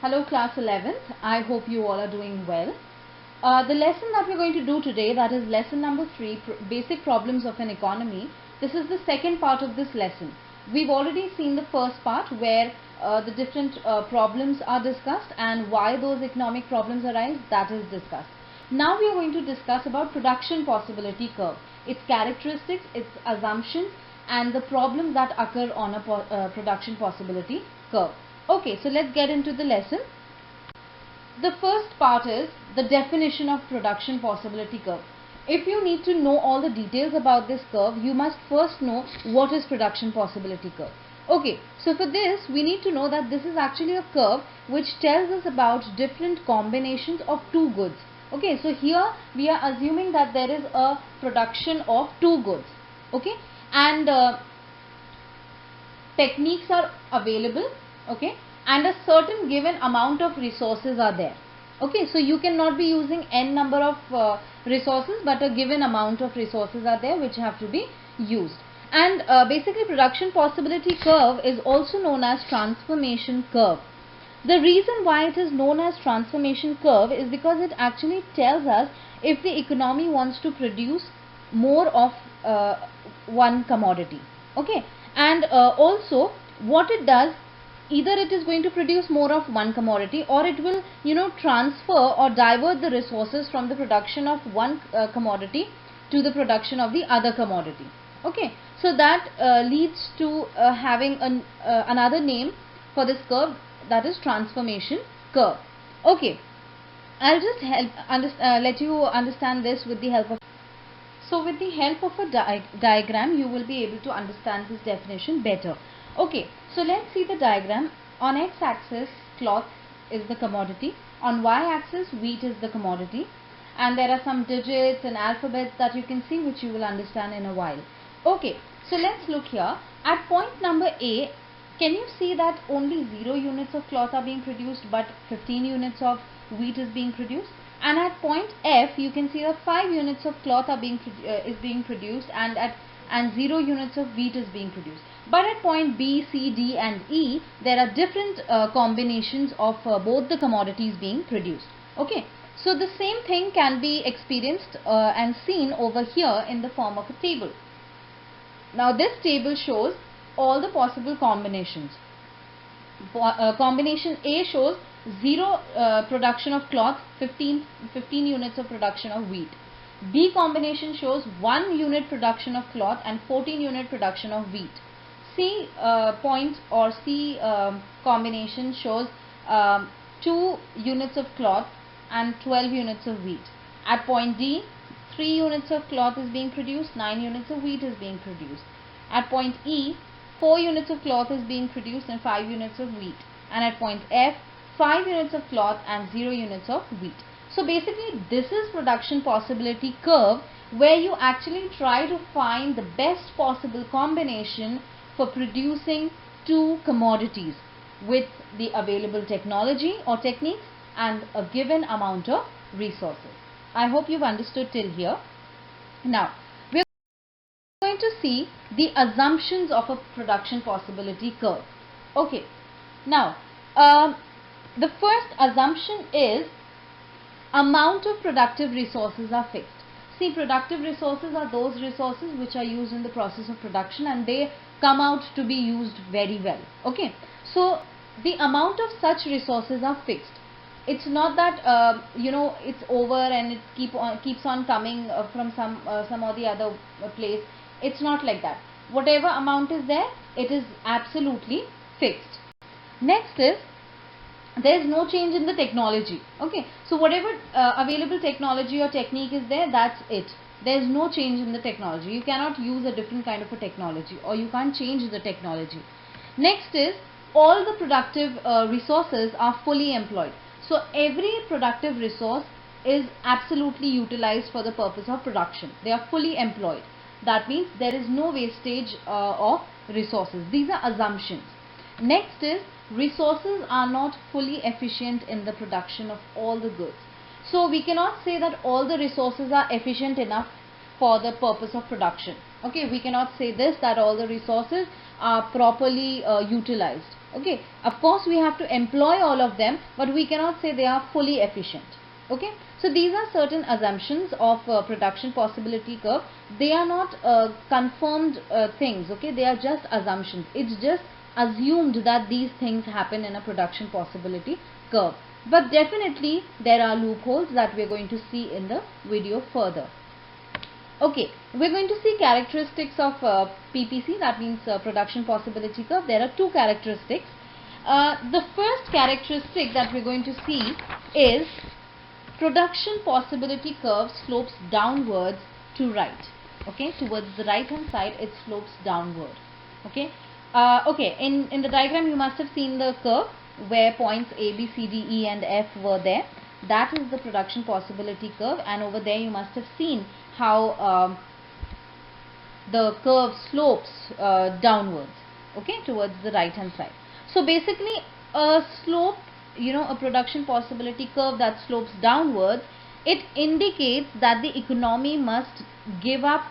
Hello class 11th. I hope you all are doing well. The lesson that we're going to do today, that is lesson number 3, basic problems of an economy. This is the second part of this lesson. We've already seen the first part where the different problems are discussed and why those economic problems arise, that is discussed. Now we are going to discuss about production possibility curve, its characteristics, its assumptions and the problems that occur on a production possibility curve. Okay, so let's get into the lesson. The first part is the definition of production possibility curve. If you need to know all the details about this curve, you must first know what is production possibility curve. Okay, so for this we need to know that this is actually a curve which tells us about different combinations of two goods. Okay, so here we are assuming that there is a production of two goods. Okay, and techniques are available. Okay, and a certain given amount of resources are there. Okay, so you cannot be using n number of resources, but a given amount of resources are there which have to be used. And basically production possibility curve is also known as transformation curve. The reason why it is known as transformation curve is because it actually tells us if the economy wants to produce more of one commodity. Okay, and also what it does, either it is going to produce more of one commodity or it will transfer or divert the resources from the production of one commodity to the production of the other commodity. Okay, so that leads to having another name for this curve, that is transformation curve. Okay, I'll just let you understand this with the help of a diagram. You will be able to understand this definition better. Okay, so let's see the diagram. On x-axis cloth is the commodity, on y-axis wheat is the commodity, and there are some digits and alphabets that you can see which you will understand in a while. Okay, so let's look here. At point number A, can you see that only 0 units of cloth are being produced but 15 units of wheat is being produced? And at point F, you can see that 5 units of cloth are being produced and 0 units of wheat is being produced. But at point B, C, D and E, there are different combinations of both the commodities being produced. Okay, so the same thing can be experienced and seen over here in the form of a table. Now this table shows all the possible combinations. Combination A shows 0 production of cloth, 15 units of production of wheat. B combination shows 1 unit production of cloth and 14 unit production of wheat. C point or C combination shows 2 units of cloth and 12 units of wheat. At point D, 3 units of cloth is being produced, 9 units of wheat is being produced. At point E, 4 units of cloth is being produced and 5 units of wheat. And at point F, 5 units of cloth and 0 units of wheat. So basically this is production possibility curve where you actually try to find the best possible combination for producing two commodities with the available technology or techniques and a given amount of resources. I hope you've understood till here. Now we are going to see the assumptions of a production possibility curve. Okay, now the first assumption is amount of productive resources are fixed. See, productive resources are those resources which are used in the process of production and they come out to be used very well. Okay, so the amount of such resources are fixed. It's not that it's over and it keeps on coming from some or the other place. It's not like that. Whatever amount is there, it is absolutely fixed. Next is there is no change in the technology. Okay, so whatever available technology or technique is there, that's it. There is no change in the technology. You cannot use a different kind of a technology or you can't change the technology. Next is all the productive resources are fully employed. So every productive resource is absolutely utilized for the purpose of production. They are fully employed. That means there is no wastage of resources. These are assumptions. Next is resources are not fully efficient in the production of all the goods. So we cannot say that all the resources are efficient enough for the purpose of production. Okay, we cannot say this, that all the resources are properly utilized. Okay, of course we have to employ all of them, but we cannot say they are fully efficient. Okay, so these are certain assumptions of production possibility curve. They are not confirmed things. Okay, they are just assumptions. It's just assumed that these things happen in a production possibility curve, but definitely there are loopholes that we are going to see in the video further. Okay, we're going to see characteristics of PPC, that means production possibility curve. There are two characteristics. The first characteristic that we're going to see is production possibility curve slopes downwards to right. Okay, towards the right hand side it slopes downward. Okay, in the diagram you must have seen the curve where points A, B, C, D, E and F were there. That is the production possibility curve, and over there you must have seen how the curve slopes downwards, okay, towards the right hand side. So basically a slope, a production possibility curve that slopes downwards, it indicates that the economy must give up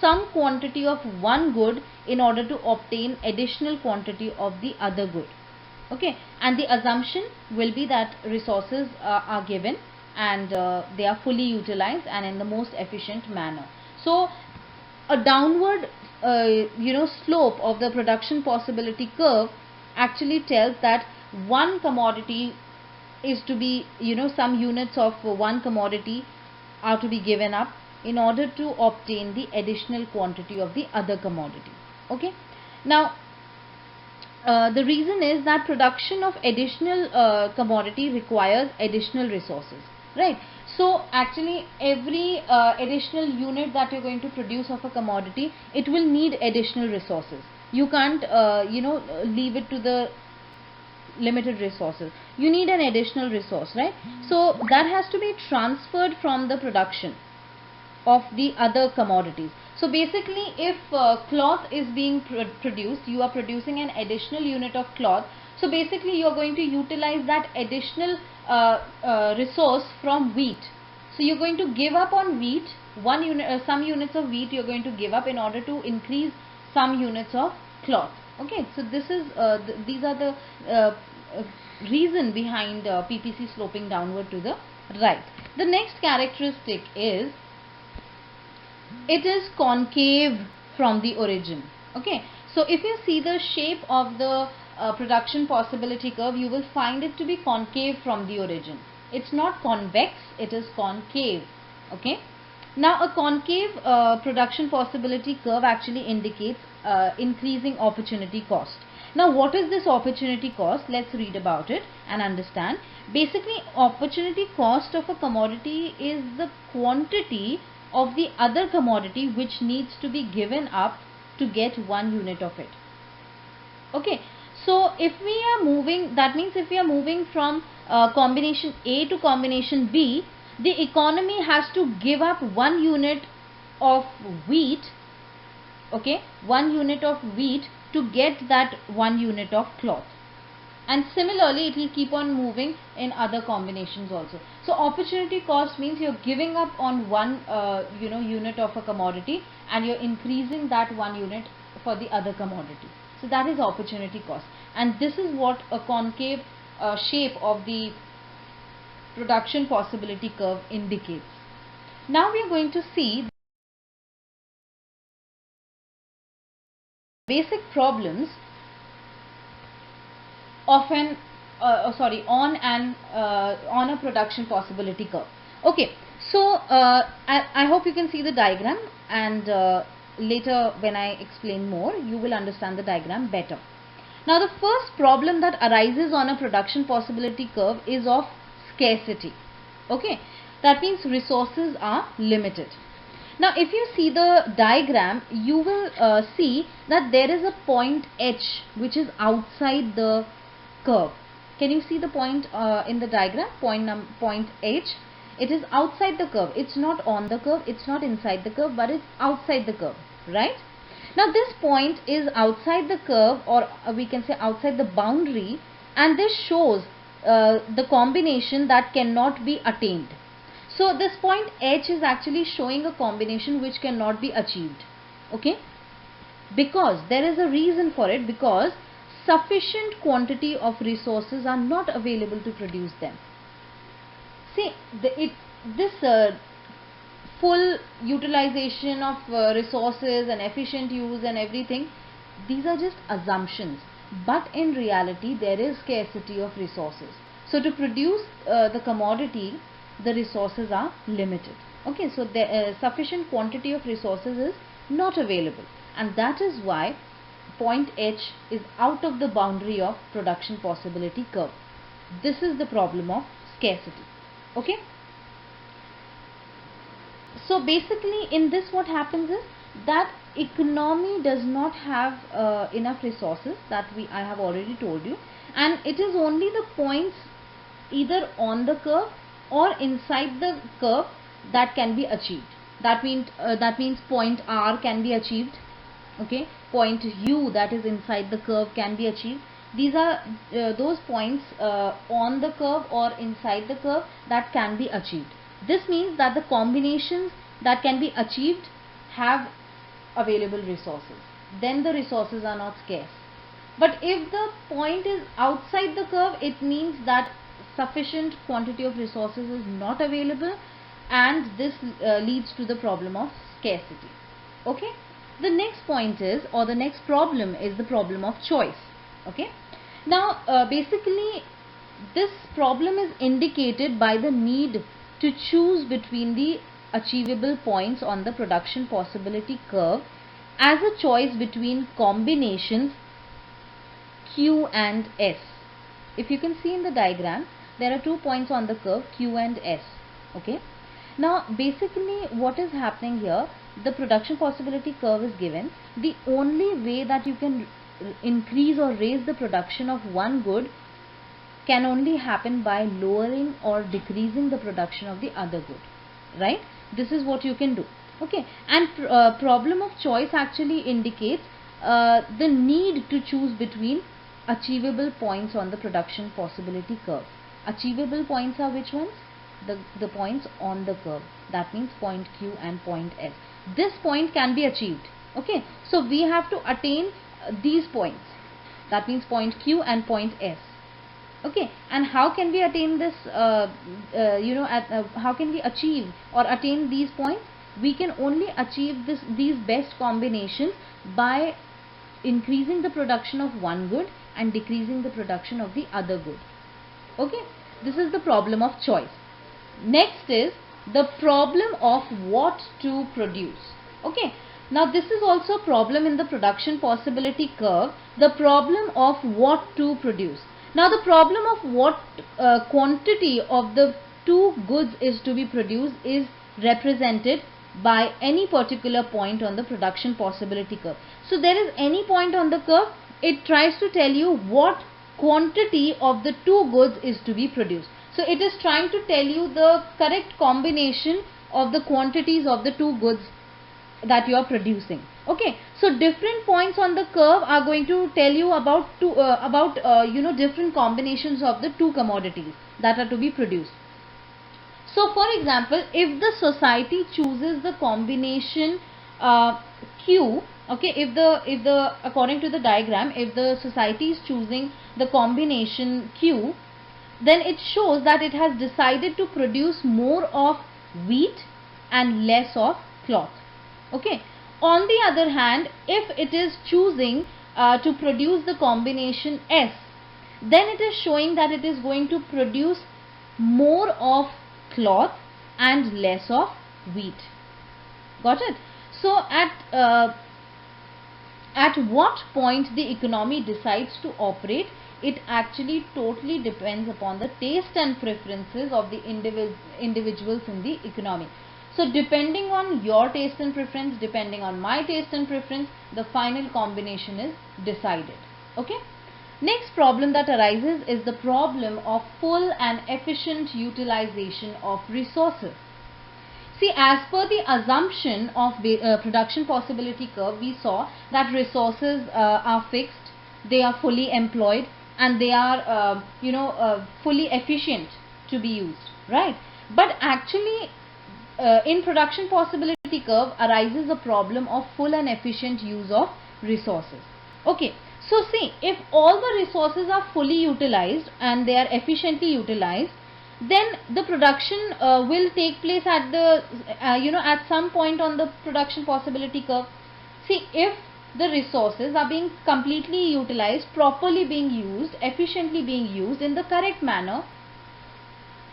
some quantity of one good in order to obtain additional quantity of the other good. Okay, and the assumption will be that resources are given and they are fully utilized and in the most efficient manner. So a downward slope of the production possibility curve actually tells that one commodity is to be, some units of one commodity are to be given up in order to obtain the additional quantity of the other commodity. Okay, now the reason is that production of additional commodity requires additional resources, right? So actually every additional unit that you're going to produce of a commodity, it will need additional resources. You can't leave it to the limited resources. You need an additional resource, right? So that has to be transferred from the production of the other commodities. So basically if cloth is being produced, you are producing an additional unit of cloth. So basically you are going to utilize that additional resource from wheat. So you're going to give up on wheat, some units of wheat you're going to give up in order to increase some units of cloth. Okay, so this is these are the reason behind PPC sloping downward to the right. The next characteristic is it is concave from the origin. Okay, so if you see the shape of the production possibility curve, you will find it to be concave from the origin. It's not convex, it is concave. Okay, now a concave production possibility curve actually indicates increasing opportunity cost. Now what is this opportunity cost? Let's read about it and understand. Basically opportunity cost of a commodity is the quantity of the other commodity which needs to be given up to get 1 unit of it. Okay, so if we are moving, that means if we are moving from combination A to combination B, the economy has to give up 1 unit of wheat, okay, 1 unit of wheat to get that 1 unit of cloth. And similarly it will keep on moving in other combinations also. So opportunity cost means you're giving up on one unit of a commodity and you're increasing that 1 unit for the other commodity. So that is opportunity cost, and this is what a concave shape of the production possibility curve indicates. Now we are going to see basic problems of an on a production possibility curve. Okay, so I hope you can see the diagram, and later when I explain more you will understand the diagram better. Now the first problem that arises on a production possibility curve is of scarcity. Okay, that means resources are limited. Now if you see the diagram, you will see that there is a point H which is outside the curve. Can you see the point in the diagram? Point H. It is outside the curve. It's not on the curve, it's not inside the curve, but it's outside the curve, right? Now this point is outside the curve, or we can say outside the boundary, and this shows the combination that cannot be attained. So this point H is actually showing a combination which cannot be achieved. Okay, because there is a reason for it, because sufficient quantity of resources are not available to produce them. See, this full utilization of resources and efficient use and everything, these are just assumptions, but in reality there is scarcity of resources. So to produce the commodity, the resources are limited. Okay, so the sufficient quantity of resources is not available, and that is why point H is out of the boundary of production possibility curve. This is the problem of scarcity. Okay, so basically in this what happens is that economy does not have enough resources, that I have already told you, and it is only the points either on the curve or inside the curve that can be achieved. That means point R can be achieved. Okay, point U, that is inside the curve, can be achieved. These are those points on the curve or inside the curve that can be achieved. This means that the combinations that can be achieved have available resources. Then the resources are not scarce. But if the point is outside the curve, it means that sufficient quantity of resources is not available, and this leads to the problem of scarcity. Okay, the next point is, or the next problem is, the problem of choice. Okay, now basically this problem is indicated by the need to choose between the achievable points on the production possibility curve as a choice between combinations Q and S. If you can see in the diagram, there are 2 points on the curve, Q and S. Okay, now basically what is happening here, the production possibility curve is given. The only way that you can increase or raise the production of one good can only happen by lowering or decreasing the production of the other good, right? This is what you can do. Okay, and problem of choice actually indicates the need to choose between achievable points on the production possibility curve. Achievable points are which ones? The points on the curve, that means point Q and point S. This point can be achieved. Okay, so we have to attain these points, that means point Q and point S. Okay, and how can we attain this, how can we achieve or attain these points? We can only achieve these best combinations by increasing the production of one good and decreasing the production of the other good. Okay, this is the problem of choice. Next is the problem of what to produce. Okay, now this is also a problem in the production possibility curve, the problem of what to produce. Now the problem of what quantity of the two goods is to be produced is represented by any particular point on the production possibility curve. So there is any point on the curve, it tries to tell you what quantity of the two goods is to be produced. So it is trying to tell you the correct combination of the quantities of the two goods that you are producing. Okay, so different points on the curve are going to tell you about different combinations of the two commodities that are to be produced. So for example, if the society chooses the combination Q, okay, if the according to the diagram, if the society is choosing the combination Q, then it shows that it has decided to produce more of wheat and less of cloth. Okay, on the other hand, if it is choosing to produce the combination S, then it is showing that it is going to produce more of cloth and less of wheat. Got it? So at what point the economy decides to operate, it actually totally depends upon the taste and preferences of the individuals in the economy. So depending on your taste and preference, depending on my taste and preference, the final combination is decided. Okay. Next problem that arises is the problem of full and efficient utilization of resources. See, as per the assumption of the production possibility curve, we saw that resources are fixed, they are fully employed, and they are fully efficient to be used, right? But actually in production possibility curve arises a problem of full and efficient use of resources. Okay, so see, if all the resources are fully utilized and they are efficiently utilized, then the production will take place at the at some point on the production possibility curve. See, if the resources are being completely utilized, properly being used, efficiently being used in the correct manner,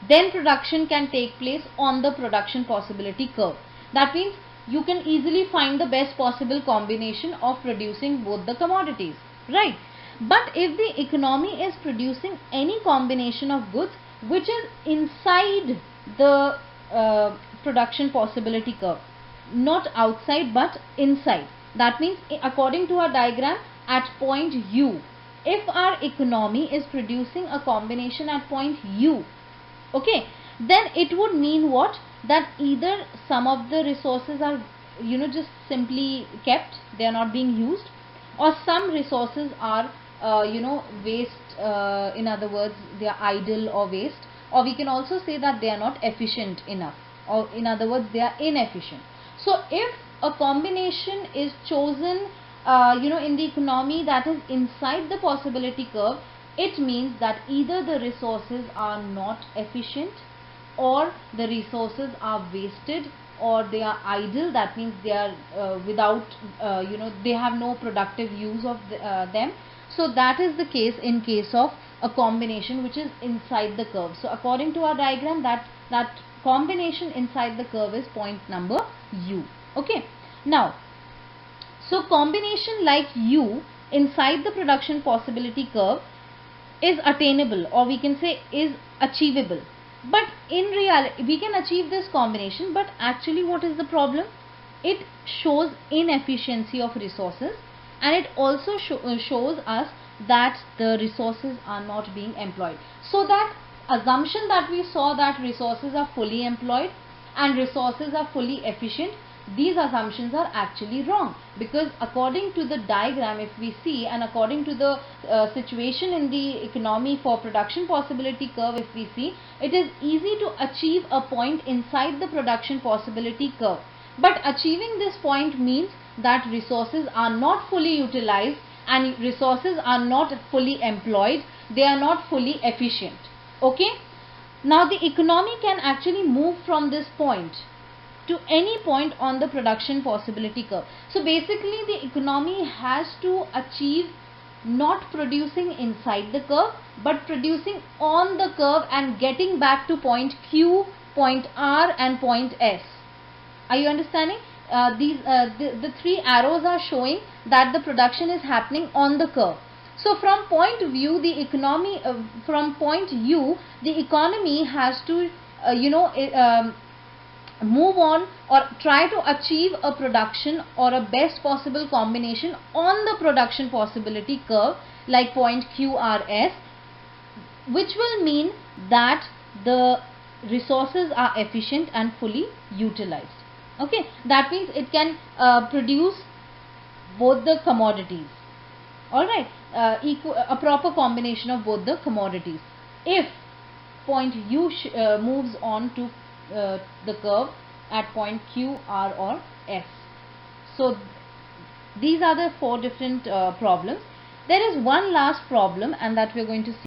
then production can take place on the production possibility curve. That means you can easily find the best possible combination of producing both the commodities, right? But if the economy is producing any combination of goods which is inside the production possibility curve, not outside but inside, that means according to our diagram at point U, if our economy is producing a combination at point U, okay, then it would mean what? That either some of the resources are just simply kept, they are not being used, or some resources are waste, in other words they are idle or waste, or we can also say that they are not efficient enough, or in other words they are inefficient. So if a combination is chosen in the economy that is inside the possibility curve, it means that either the resources are not efficient, or the resources are wasted, or they are idle, that means they are without they have no productive use of them. So that is the case in case of a combination which is inside the curve. So according to our diagram, that combination inside the curve is point number U. Okay, now so combination like U inside the production possibility curve is attainable, or we can say is achievable. But in reality we can achieve this combination, but actually what is the problem? It shows inefficiency of resources, and it also shows us that the resources are not being employed. So that assumption that we saw that resources are fully employed and resources are fully efficient, these assumptions are actually wrong, because according to the diagram if we see, and according to the situation in the economy for production possibility curve if we see, it is easy to achieve a point inside the production possibility curve. But achieving this point means that resources are not fully utilized and resources are not fully employed, they are not fully efficient. Okay, now the economy can actually move from this point to any point on the production possibility curve. So basically the economy has to achieve not producing inside the curve but producing on the curve and getting back to point Q, point R and point S. Are you understanding? The three arrows are showing that the production is happening on the curve. So from point view, the economy from point U, the economy has to move on or try to achieve a production or a best possible combination on the production possibility curve like point QRS, which will mean that the resources are efficient and fully utilized. Okay, that means it can produce both the commodities. Alright, a proper combination of both the commodities. If point U moves on to the curve at point Q, R or S. So these are the four different problems. There is one last problem, and that we are going to see.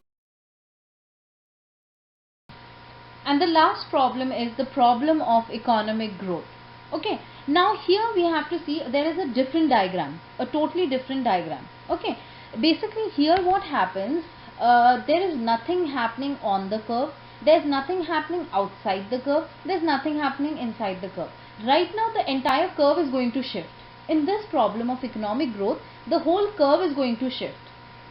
And the last problem is the problem of economic growth. Okay, now here we have to see there is a different diagram, a totally different diagram. Okay, basically here what happens, there is nothing happening on the curve, there is nothing happening outside the curve, there is nothing happening inside the curve. Right now the entire curve is going to shift. In this problem of economic growth, the whole curve is going to shift.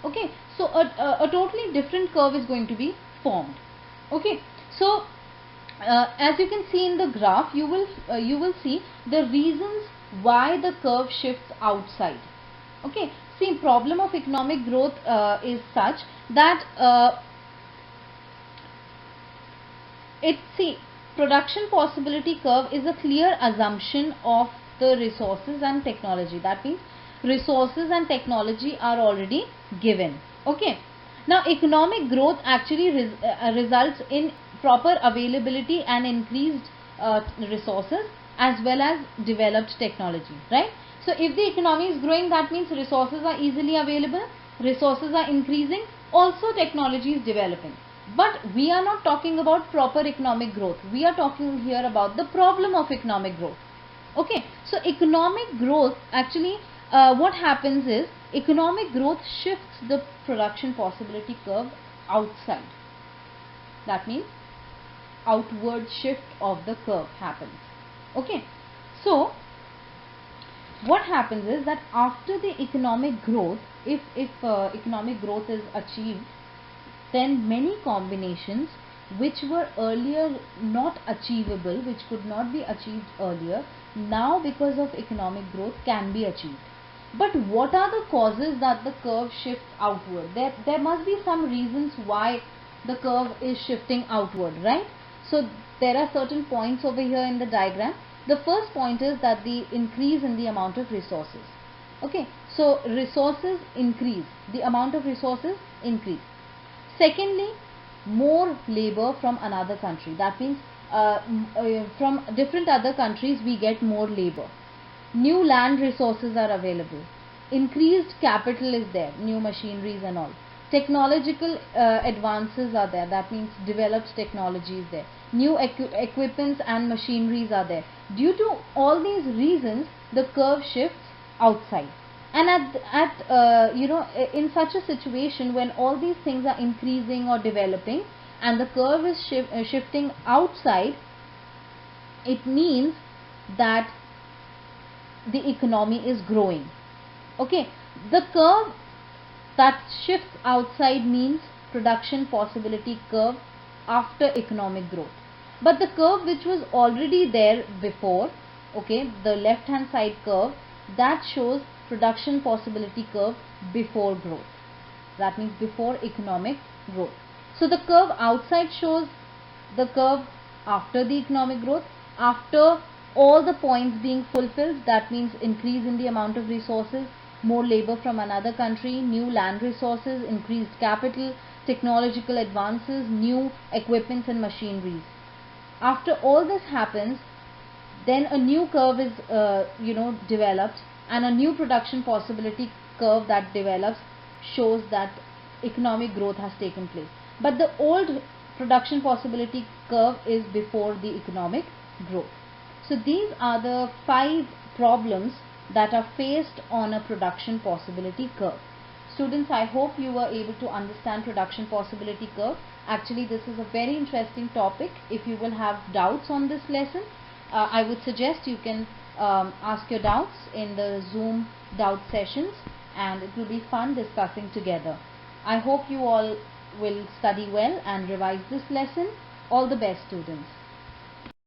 Okay, so a totally different curve is going to be formed. Okay, so as you can see in the graph, you will see the reasons why the curve shifts outside. Okay, see, problem of economic growth is such that production possibility curve is a clear assumption of the resources and technology. That means resources and technology are already given. Okay, now economic growth actually results in proper availability and increased resources as well as developed technology, right? So if the economy is growing, that means resources are easily available, resources are increasing, also technology is developing. But we are not talking about proper economic growth. We are talking here about the problem of economic growth. Okay, so economic growth actually what happens is economic growth shifts the production possibility curve outside. That means outward shift of the curve happens. Okay, so what happens is that after the economic growth, if economic growth is achieved, then many combinations which were earlier not achievable, which could not be achieved earlier, now because of economic growth can be achieved. But what are the causes that the curve shifts outward? There must be some reasons why the curve is shifting outward, right? So there are certain points over here in the diagram. The first point is that the increase in the amount of resources. Okay, so resources increase, the amount of resources increase. Secondly, more labor from another country. That means from different other countries we get more labor. New land resources are available. Increased capital is there, new machineries and all. Technological advances are there. That means developed technology is there. New equipments and machineries are there. Due to all these reasons, the curve shifts outside. And in such a situation when all these things are increasing or developing and the curve is shifting outside, it means that the economy is growing. Okay, the curve that shifts outside means production possibility curve after economic growth. But the curve which was already there before, okay, the left hand side curve, that shows production possibility curve before growth. That means before economic growth. So the curve outside shows the curve after the economic growth, after all the points being fulfilled. That means increase in the amount of resources, more labor from another country, new land resources, increased capital, technological advances, new equipments and machineries. After all this happens, then a new curve is developed, and a new production possibility curve that develops shows that economic growth has taken place. But the old production possibility curve is before the economic growth. So these are the 5 problems that are faced on a production possibility curve. Students, I hope you were able to understand production possibility curve. Actually, this is a very interesting topic. If you will have doubts on this lesson, I would suggest you can ask your doubts in the Zoom doubt sessions, and it will be fun discussing together. I hope you all will study well and revise this lesson. All the best, students.